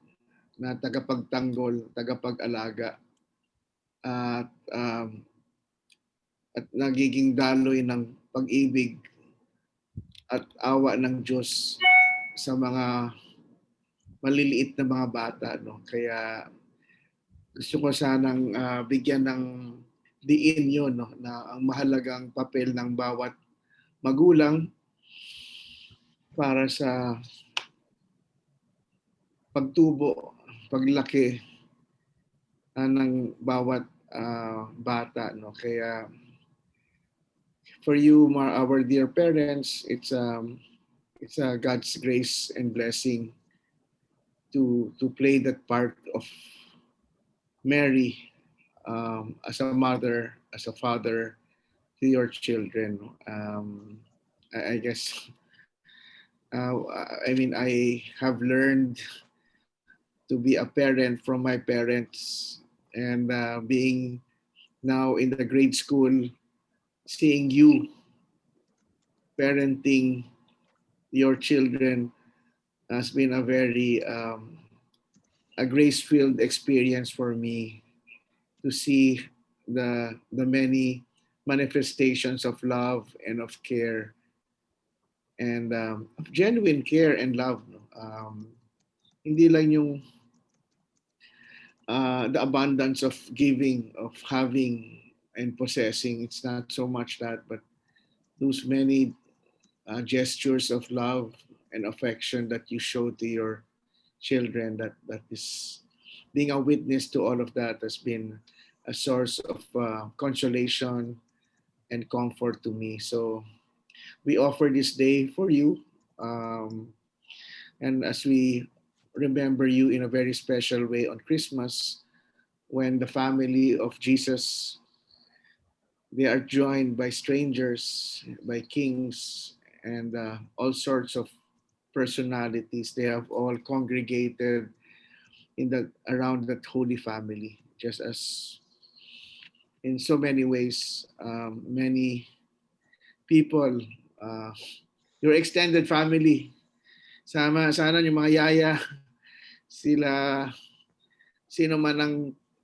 na tagapagtanggol, tagapag-alaga at nagiging daloy ng pag-ibig at awa ng Diyos sa mga maliliit na mga bata. No? Kaya gusto ko sanang bigyan ng diin yun, no? Na ang mahalagang papel ng bawat magulang para sa pagtubo, paglaki ng bawat bata. No? Kaya for you, our dear parents, it's God's grace and blessing to play that part of Mary as a mother as a father to your children. I guess, I mean, I have learned to be a parent from my parents, and being now in the grade school, seeing you parenting your children has been a very a grace-filled experience for me to see the many manifestations of love and of care and of genuine care and love. No? Hindi lang yung the abundance of giving, of having and possessing. It's not so much that, but those many gestures of love and affection that you show to your children, that is being a witness to all of that has been a source of consolation and comfort to me. So we offer this day for you, and as we remember you in a very special way on Christmas, when the family of Jesus, they are joined by strangers, by kings, and all sorts of personalities. They have all congregated in around that holy family, just as in so many ways, many people, your extended family, sana yung mga yaya, sila, sino man ang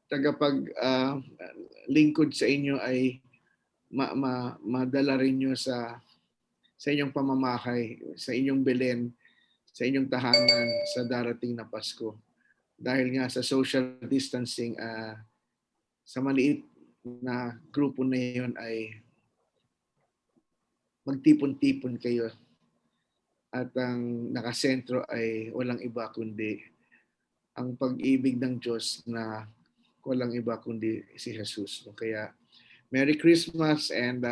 tagapag lingkod sa inyo ay madala rin nyo sa inyong pamamahay, sa inyong Belen, sa inyong tahanan sa darating na Pasko. Dahil nga sa social distancing, sa maliit na grupo na yun ay magtipon-tipon kayo. At ang nakasentro ay walang iba kundi ang pag-ibig ng Diyos na walang iba kundi si Jesus. Kaya Merry Christmas and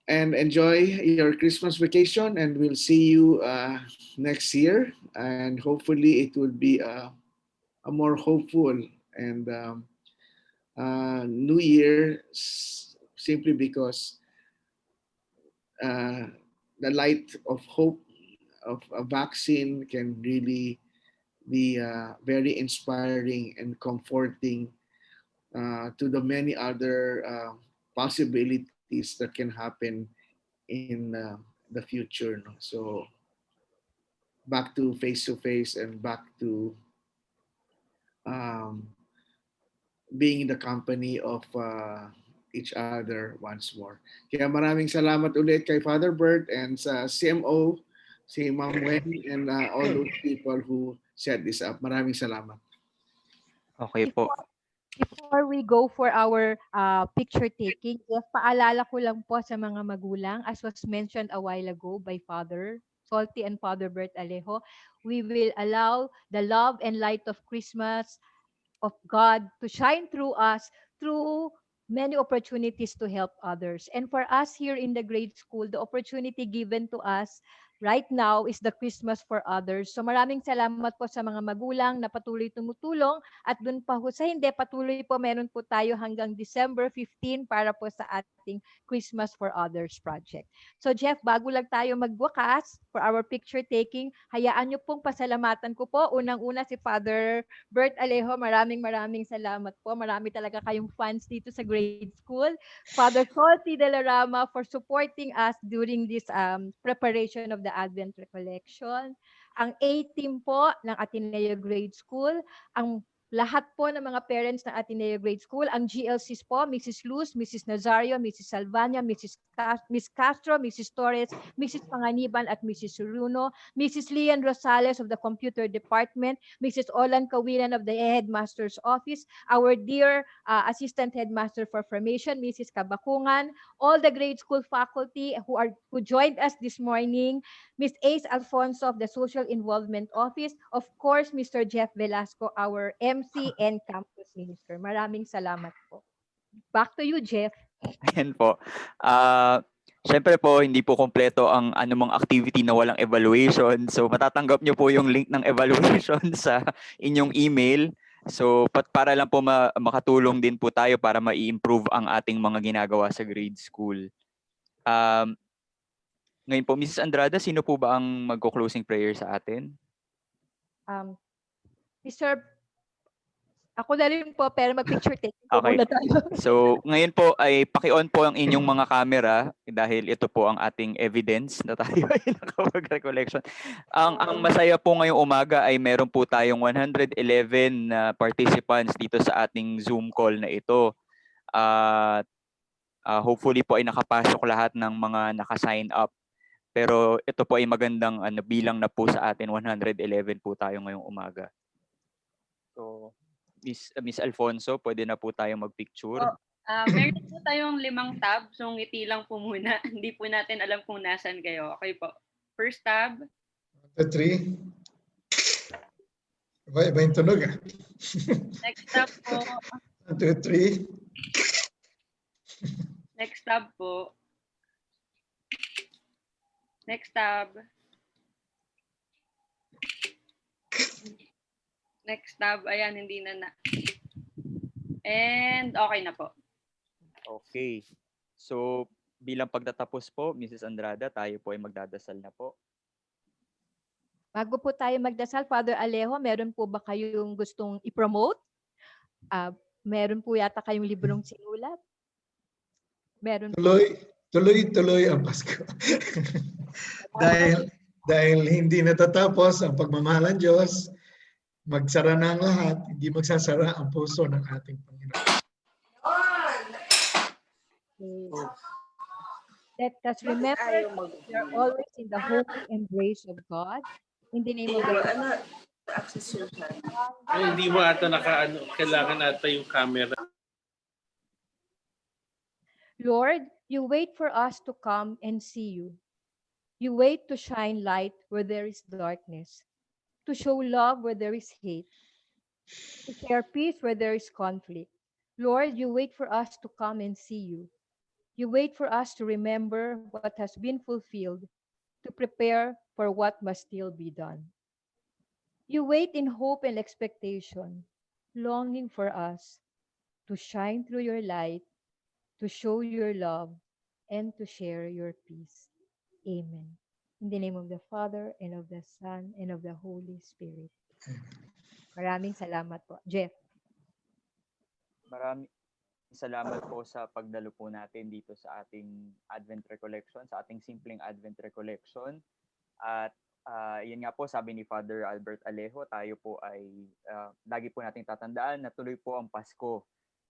enjoy your Christmas vacation, and we'll see you next year, and hopefully it will be a more hopeful and new year, simply because the light of hope of a vaccine can really be very inspiring and comforting to the many other possibilities that can happen in the future. No? So back to face and back to being in the company of each other once more. Kaya maraming salamat ulit kay Father Bert and sa CMO, si Ma'am Wen, and all those people who set this up. Maraming salamat. Okay po. Before we go for our picture taking, paalala ko lang po sa mga magulang, as was mentioned a while ago by Father Salty and Father Bert Alejo, we will allow the love and light of Christmas of God to shine through us through many opportunities to help others. And for us here in the grade school, the opportunity given to us right now is the Christmas for others. So maraming salamat po sa mga magulang na patuloy tumutulong, at dun pa ho sa hindi, patuloy po meron po tayo hanggang December 15 para po sa ating Christmas for Others project. So Jeff, bago lang tayo magwakas for our picture taking, hayaan niyo pong pasalamatan ko po. Unang-una si Father Bert Alejo, maraming salamat po. Marami talaga kayong fans dito sa grade school. Father Salty de la Rama for supporting us during this preparation of the Advent Recollection. Ang A-team po ng Ateneo Grade School, ang lahat po ng mga parents ng Ateneo Grade School, ang GLCs po, Mrs. Luz, Mrs. Nazario, Mrs. Salvania, Miss Castro, Mrs. Torres, Mrs. Panganiban at Mrs. Suruno, Mrs. Lian Rosales of the Computer Department, Mrs. Olan Kawilan of the Headmaster's Office, our dear Assistant Headmaster for Formation, Mrs. Kabakungan, all the grade school faculty who joined us this morning, Ms. Ace Alfonso of the Social Involvement Office, of course, Mr. Jeff Velasco, our MC and Campus Minister. Maraming salamat po. Back to you, Jeff. Ayan po. Siyempre po, hindi po kompleto ang anumang activity na walang evaluation. So matatanggap nyo po yung link ng evaluation sa inyong email. So para lang po makatulong din po tayo para ma-improve ang ating mga ginagawa sa grade school. Ngayon po, Mrs. Andrada, sino po ba ang magko-closing prayer sa atin? Mr. Ako na rin po, pero mag-picture taking po Okay. muna tayo. So, ngayon po ay paki-on po ang inyong mga camera dahil ito po ang ating evidence na tayo ay nakapag-recollection. Ang masaya po ngayong umaga ay meron po tayong 111 na participants dito sa ating Zoom call na ito. Hopefully po ay nakapasok lahat ng mga naka-sign up. Pero ito po ay magandang bilang na po sa atin, 111 po tayo ngayong umaga. So, Miss Alfonso, pwede na po tayong mag-picture. Meron po tayong 5 tab, so ngiti lang po muna. Hindi po natin alam kung nasan kayo. Okay po. First tab. 1, 2, 3. Iba yung tunog ah. Next tab po. 1, 2, 3. Next tab po. Next tab. Next tab. Ayan, hindi na. And okay na po. Okay. So, bilang pagtatapos po, Mrs. Andrada, tayo po ay magdadasal na po. Bago po tayo magdasal, Father Alejo, meron po ba kayong gustong i-promote? Meron po yata kayong librong sinulat? Meron po. Tuloy ang Pasko. dahil hindi natatapos ang pagmamahal ng Diyos, magsara na ang lahat, hindi magsasara ang puso ng ating Panginoon. Let us remember we are always in the holy embrace of God. In the name of the Lord. Hindi mo ata kailangan ata yung camera. Lord, you wait for us to come and see you. You wait to shine light where there is darkness, to show love where there is hate, to share peace where there is conflict. Lord, you wait for us to come and see you. You wait for us to remember what has been fulfilled, to prepare for what must still be done. You wait in hope and expectation, longing for us to shine through your light, to show your love, and to share your peace. Amen. In the name of the Father, and of the Son, and of the Holy Spirit. Maraming salamat po. Jeff. Maraming salamat po sa pagdalo po natin dito sa ating Advent Recollection, sa ating simpleng Advent Recollection. At yun nga po, sabi ni Father Albert Alejo, tayo po ay lagi po nating tatandaan na tuloy po ang Pasko.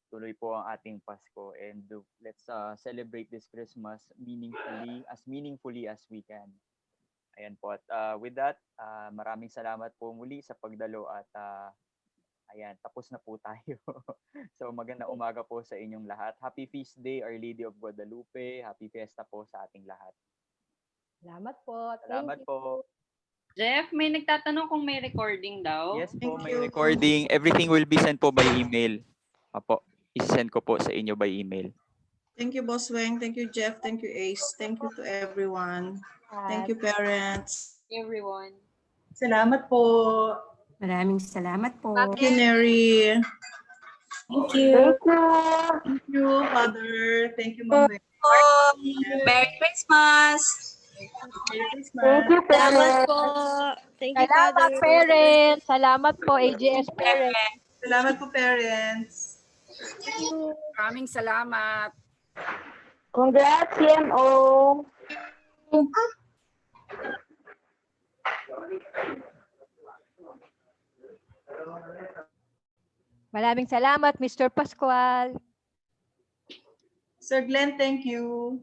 Tuloy po ang ating Pasko. And let's celebrate this Christmas meaningfully as we can. Ayan po. At with that, maraming salamat po muli sa pagdalo at ayan, tapos na po tayo. So magandang umaga po sa inyong lahat. Happy Feast Day, Our Lady of Guadalupe. Happy Fiesta po sa ating lahat. Salamat po. Salamat po. Jeff, may nagtatanong kung may recording daw. Yes po, may recording. Everything will be sent po by email. Apo, isend ko po sa inyo by email. Thank you, Boss Weng. Thank you, Jeff. Thank you, Ace. Thank you to everyone. Thank you, parents. Everyone. Salamat po. Maraming salamat po. Thank you, Neri. Thank you. Thank you, Father. Thank you, Mom. Merry Christmas. Merry Christmas. Salamat po. Thank you, Salamat, Father. parents. Salamat po, AJS parents. Salamat po, parents. Maraming salamat. Congrats, CMO. Maraming salamat, Mr. Pascual. Sir Glenn, thank you.